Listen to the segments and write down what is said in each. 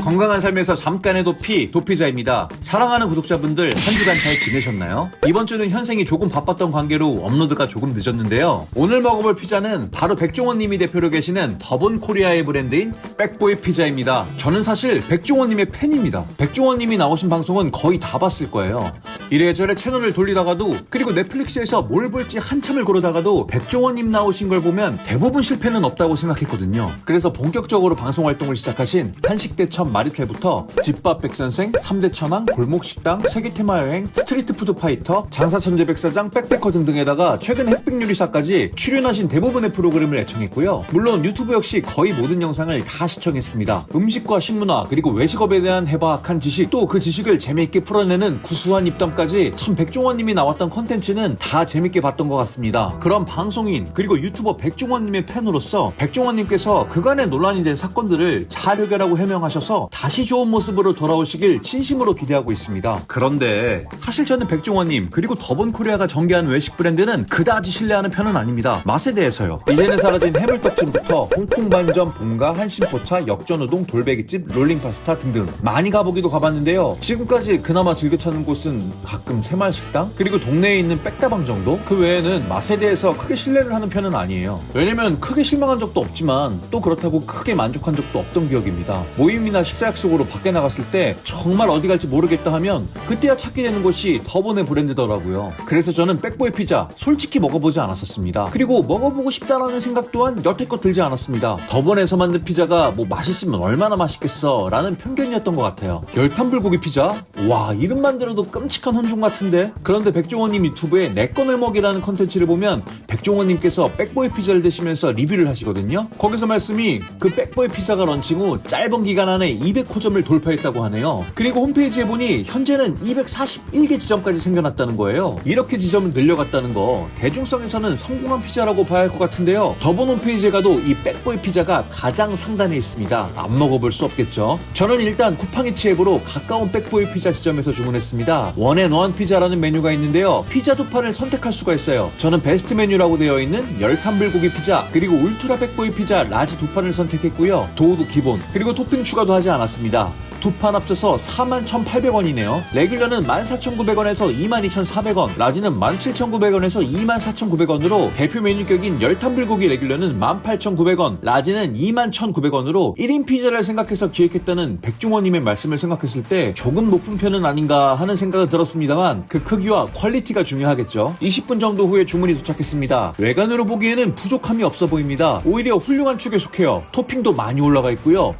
건강한 삶에서 잠깐의 도피자입니다. 사랑하는 구독자분들 한 주간 잘 지내셨나요? 이번 주는 현생이 조금 바빴던 관계로 업로드가 조금 늦었는데요. 오늘 먹어볼 피자는 바로 백종원님이 대표로 계시는 더본 코리아의 브랜드인 백보이 피자입니다. 저는 사실 백종원님의 팬입니다. 백종원님이 나오신 방송은 거의 다 봤을 거예요. 이래저래 채널을 돌리다가도, 그리고 넷플릭스에서 뭘 볼지 한참을 고르다가도 백종원님 나오신 걸 보면 대부분 실패는 없다고 생각했거든요. 그래서 본격적으로 방송 활동을 시작하신 한식대첩 마리텔부터 집밥 백선생, 3대 천왕, 골목식당, 세계테마여행, 스트리트푸드 파이터, 장사천재백사장, 백패커 등등에다가 최근 흑백요리사까지 출연하신 대부분의 프로그램을 애청했고요. 물론 유튜브 역시 거의 모든 영상을 다 시청했습니다. 음식과 식문화, 그리고 외식업에 대한 해박한 지식, 또 그 지식을 재미있게 풀어내는 구수한 입담까지 참 백종원님이 나왔던 컨텐츠는 다 재밌게 봤던 것 같습니다. 그런 방송인 그리고 유튜버 백종원님의 팬으로서 백종원님께서 그간의 논란이 된 사건들을 잘 해결하고 해명하셔서 다시 좋은 모습으로 돌아오시길 진심으로 기대하고 있습니다. 그런데 사실 저는 백종원님 그리고 더본 코리아가 전개한 외식 브랜드는 그다지 신뢰하는 편은 아닙니다. 맛에 대해서요. 이제는 사라진 해물떡집부터 홍콩 반점, 본가, 한신포차, 역전우동, 돌베기집, 롤링파스타 등등 많이 가보기도 가봤는데요. 지금까지 그나마 즐겨 찾는 곳은 가끔 새마을식당, 그리고 동네에 있는 백다방 정도? 그 외에는 맛에 대해서 크게 신뢰를 하는 편은 아니에요. 왜냐면 크게 실망한 적도 없지만 또 그렇다고 크게 만족한 적도 없던 기억입니다. 모임이나 식사 약속으로 밖에 나갔을 때 정말 어디 갈지 모르겠다 하면 그때야 찾게 되는 곳이 더본의 브랜드더라고요. 그래서 저는 백보이 피자 솔직히 먹어보지 않았었습니다. 그리고 먹어보고 싶다라는 생각 또한 여태껏 들지 않았습니다. 더본에서 만든 피자가 뭐 맛있으면 얼마나 맛있겠어 라는 편견이었던 것 같아요. 열탄불고기 피자? 와, 이름만 들어도 끔찍한 혼종 같은데? 그런데 백종원님 유튜브에 내꺼 내 먹이라는 컨텐츠를 보면 백종원님께서 백보이 피자를 드시면서 리뷰를 하시거든요. 거기서 말씀이 그 백보이 피자가 런칭 후 짧은 기간 안에 200호점을 돌파했다고 하네요. 그리고 홈페이지에 보니 현재는 241개 지점까지 생겨났다는 거예요. 이렇게 지점을 늘려갔다는 거 대중성에서는 성공한 피자라고 봐야 할 것 같은데요. 더본 홈페이지에 가도 이 백보이 피자가 가장 상단에 있습니다. 안 먹어볼 수 없겠죠. 저는 일단 쿠팡이츠 앱으로 가까운 백보이 피자 지점에서 주문했습니다. 원앤원 피자라는 메뉴가 있는데요. 피자 두 판을 선택할 수가 있어요. 저는 베스트 메뉴라고 되어 있는 열탄불고기 피자, 그리고 울트라 백보이 피자 라지 두 판을 선택했고요. 도우도 기본, 그리고 토핑 추가도 하지 않았습니다. 두 판 합쳐서 41,800원이네요. 레귤러는 14,900원에서 22,400원, 라지는 17,900원에서 24,900원으로 대표 메뉴격인 열탄불고기 레귤러는 18,900원, 라지는 21,900원으로 1인 피자를 생각해서 기획했다는 백종원님의 말씀을 생각했을 때 조금 높은 편은 아닌가 하는 생각은 들었습니다만 그 크기와 퀄리티가 중요하겠죠. 20분 정도 후에 주문이 도착했습니다. 외관으로 보기에는 부족함이 없어 보입니다. 오히려 훌륭한 축에 속해요. 토핑도 많이 올라가 있고요.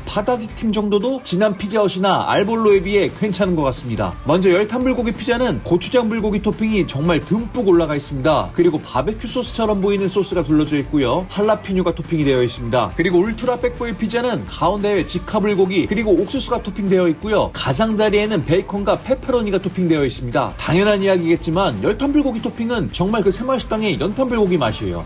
바닥 익힘 정도도 진한 피자헛이나 알볼로에 비해 괜찮은 것 같습니다. 먼저 열탄불고기 피자는 고추장 불고기 토핑이 정말 듬뿍 올라가 있습니다. 그리고 바베큐 소스처럼 보이는 소스가 둘러져 있고요. 할라피뇨가 토핑이 되어 있습니다. 그리고 울트라 백보이 피자는 가운데에 직화 불고기 그리고 옥수수가 토핑되어 있고요. 가장자리에는 베이컨과 페퍼로니가 토핑되어 있습니다. 당연한 이야기겠지만 열탄불고기 토핑은 정말 그 새마을식당의 연탄불고기 맛이에요.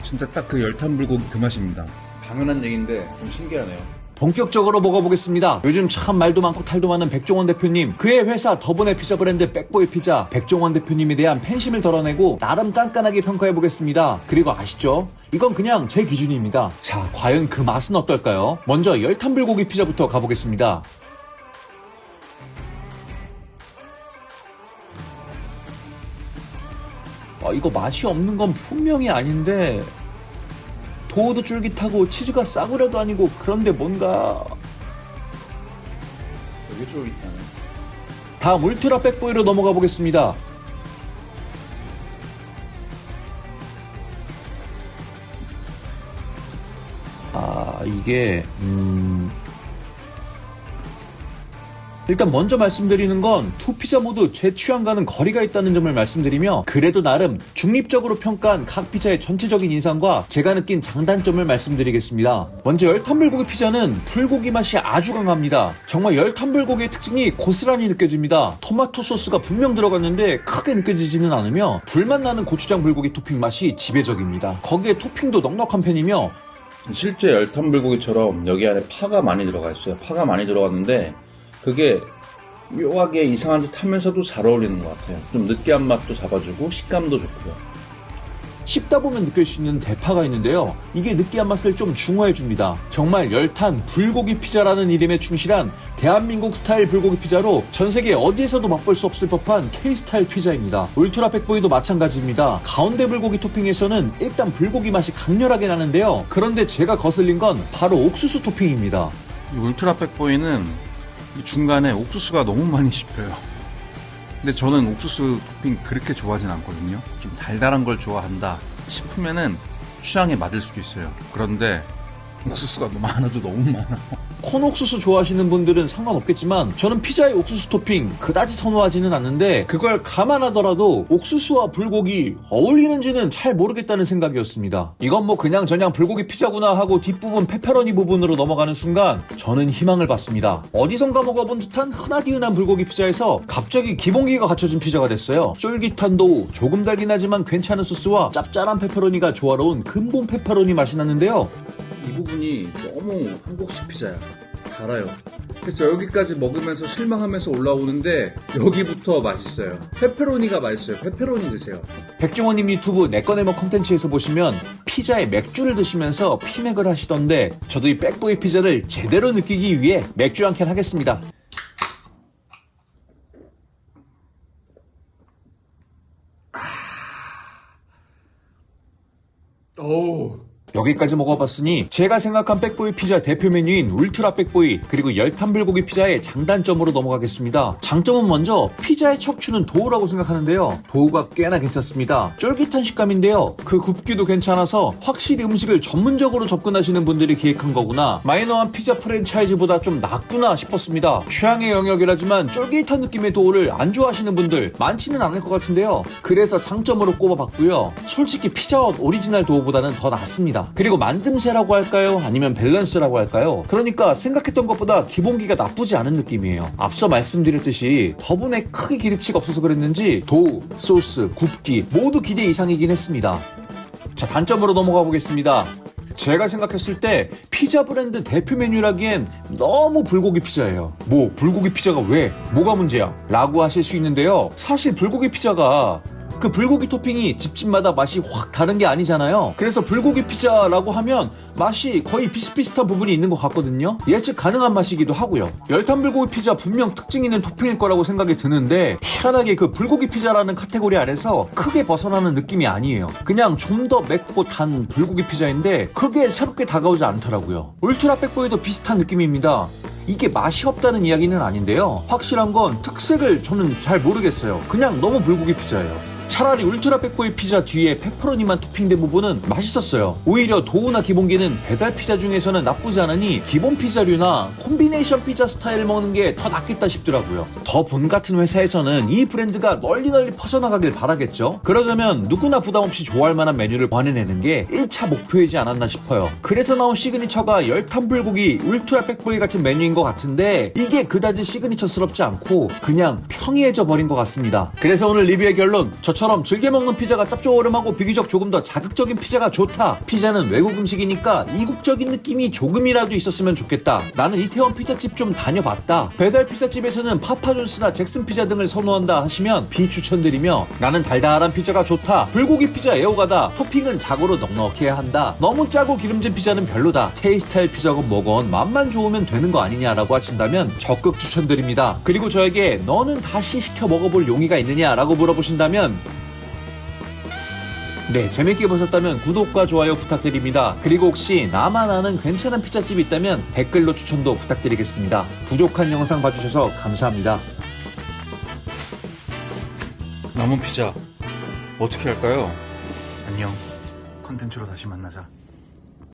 진짜 딱 그 열탄불고기 그 맛입니다. 당연한 얘기인데 좀 신기하네요. 본격적으로 먹어보겠습니다. 요즘 참 말도 많고 탈도 많은 백종원 대표님, 그의 회사 더본의 피자 브랜드 백보이 피자, 백종원 대표님에 대한 팬심을 덜어내고 나름 깐깐하게 평가해보겠습니다. 그리고 아시죠? 이건 그냥 제 기준입니다. 자, 과연 그 맛은 어떨까요? 먼저 열탄불고기 피자부터 가보겠습니다. 이거 맛이 없는 건 분명히 아닌데 도우도 쫄깃하고 치즈가 싸구려도 아니고 그런데 뭔가 되게 쫄깃하네. 다음 울트라 백보이로 넘어가 보겠습니다. 이게 일단 먼저 말씀드리는 건 두 피자 모두 제 취향과는 거리가 있다는 점을 말씀드리며, 그래도 나름 중립적으로 평가한 각 피자의 전체적인 인상과 제가 느낀 장단점을 말씀드리겠습니다. 먼저 열탄불고기 피자는 불고기 맛이 아주 강합니다. 정말 열탄불고기의 특징이 고스란히 느껴집니다. 토마토 소스가 분명 들어갔는데 크게 느껴지지는 않으며 불맛 나는 고추장 불고기 토핑 맛이 지배적입니다. 거기에 토핑도 넉넉한 편이며 실제 열탄불고기처럼 여기 안에 파가 많이 들어가 있어요. 파가 많이 들어갔는데 그게 묘하게 이상한 듯 하면서도 잘 어울리는 것 같아요. 좀 느끼한 맛도 잡아주고 식감도 좋고요. 씹다 보면 느낄 수 있는 대파가 있는데요. 이게 느끼한 맛을 좀 중화해줍니다. 정말 열탄 불고기 피자라는 이름에 충실한 대한민국 스타일 불고기 피자로 전 세계 어디에서도 맛볼 수 없을 법한 K스타일 피자입니다. 울트라 팩보이도 마찬가지입니다. 가운데 불고기 토핑에서는 일단 불고기 맛이 강렬하게 나는데요. 그런데 제가 거슬린 건 바로 옥수수 토핑입니다. 이 울트라 팩보이는 이 중간에 옥수수가 너무 많이 씹혀요. 근데 저는 옥수수 토핑 그렇게 좋아하진 않거든요. 좀 달달한 걸 좋아한다 싶으면은 취향에 맞을 수도 있어요. 그런데 옥수수가 너무 많아도 너무 많아. 콘옥수수 좋아하시는 분들은 상관없겠지만 저는 피자에 옥수수 토핑 그다지 선호하지는 않는데 그걸 감안하더라도 옥수수와 불고기 어울리는지는 잘 모르겠다는 생각이었습니다. 이건 뭐 그냥 불고기 피자구나 하고 뒷부분 페페로니 부분으로 넘어가는 순간 저는 희망을 봤습니다. 어디선가 먹어본 듯한 흔하디흔한 불고기 피자에서 갑자기 기본기가 갖춰진 피자가 됐어요. 쫄깃한 도우, 조금 달긴 하지만 괜찮은 소스와 짭짤한 페페로니가 조화로운 근본 페페로니 맛이 나는데요. 이 부분이 너무 한국식 피자야. 달아요. 그래서 여기까지 먹으면서 실망하면서 올라오는데 여기부터 맛있어요. 페페로니가 맛있어요. 페페로니 드세요. 백종원님 유튜브 내꺼내먹 컨텐츠에서 보시면 피자에 맥주를 드시면서 피맥을 하시던데 저도 이 백보이 피자를 제대로 느끼기 위해 맥주 한 캔 하겠습니다. 오. 여기까지 먹어봤으니 제가 생각한 백보이 피자 대표 메뉴인 울트라 백보이 그리고 열탄 불고기 피자의 장단점으로 넘어가겠습니다. 장점은 먼저 피자의 척추는 도우라고 생각하는데요. 도우가 꽤나 괜찮습니다. 쫄깃한 식감인데요. 그 굽기도 괜찮아서 확실히 음식을 전문적으로 접근하시는 분들이 기획한 거구나. 마이너한 피자 프랜차이즈보다 좀 낫구나 싶었습니다. 취향의 영역이라지만 쫄깃한 느낌의 도우를 안 좋아하시는 분들 많지는 않을 것 같은데요. 그래서 장점으로 꼽아봤고요. 솔직히 피자헛 오리지널 도우보다는 더 낫습니다. 그리고 만듦새라고 할까요? 아니면 밸런스라고 할까요? 그러니까 생각했던 것보다 기본기가 나쁘지 않은 느낌이에요. 앞서 말씀드렸듯이 더분에 크게 기대치가 없어서 그랬는지 도우, 소스, 굽기 모두 기대 이상이긴 했습니다. 자, 단점으로 넘어가 보겠습니다. 제가 생각했을 때 피자 브랜드 대표 메뉴라기엔 너무 불고기 피자예요. 뭐 불고기 피자가 왜? 뭐가 문제야? 라고 하실 수 있는데요. 사실 불고기 피자가 그 불고기 토핑이 집집마다 맛이 확 다른 게 아니잖아요. 그래서 불고기 피자라고 하면 맛이 거의 비슷비슷한 부분이 있는 것 같거든요. 예측 가능한 맛이기도 하고요. 열탄 불고기 피자 분명 특징 있는 토핑일 거라고 생각이 드는데 희한하게 그 불고기 피자라는 카테고리 안에서 크게 벗어나는 느낌이 아니에요. 그냥 좀 더 맵고 단 불고기 피자인데 크게 새롭게 다가오지 않더라고요. 울트라 백보이도 비슷한 느낌입니다. 이게 맛이 없다는 이야기는 아닌데요. 확실한 건 특색을 저는 잘 모르겠어요. 그냥 너무 불고기 피자예요. 차라리 울트라 백보이 피자 뒤에 페퍼로니만 토핑된 부분은 맛있었어요. 오히려 도우나 기본기는 배달 피자 중에서는 나쁘지 않으니 기본 피자류나 콤비네이션 피자 스타일 먹는 게 더 낫겠다 싶더라고요. 더 본 같은 회사에서는 이 브랜드가 널리 퍼져나가길 바라겠죠. 그러자면 누구나 부담없이 좋아할 만한 메뉴를 보내내는 게 1차 목표이지 않았나 싶어요. 그래서 나온 시그니처가 열탄 불고기 울트라 백보이 같은 메뉴인 것 같은데 이게 그다지 시그니처스럽지 않고 그냥 평이해져 버린 것 같습니다. 그래서 오늘 리뷰의 결론, 저처럼 즐겨 먹는 피자가 짭조름하고 비교적 조금 더 자극적인 피자가 좋다. 피자는 외국 음식이니까 이국적인 느낌이 조금이라도 있었으면 좋겠다. 나는 이태원 피자집 좀 다녀봤다. 배달 피자집에서는 파파존스나 잭슨 피자 등을 선호한다 하시면 B 추천드리며, 나는 달달한 피자가 좋다. 불고기 피자 애호가다. 토핑은 자고로 넉넉해야 한다. 너무 짜고 기름진 피자는 별로다. K스타일 피자건 뭐건 맛만 좋으면 되는 거 아니냐라고 하신다면 적극 추천드립니다. 그리고 저에게 너는 다시 시켜 먹어볼 용의가 있느냐라고 물어보신다면 네, 재밌게 보셨다면 구독과 좋아요 부탁드립니다. 그리고 혹시 나만 아는 괜찮은 피자집이 있다면 댓글로 추천도 부탁드리겠습니다. 부족한 영상 봐주셔서 감사합니다. 남은 피자 어떻게 할까요? 안녕. 컨텐츠로 다시 만나자.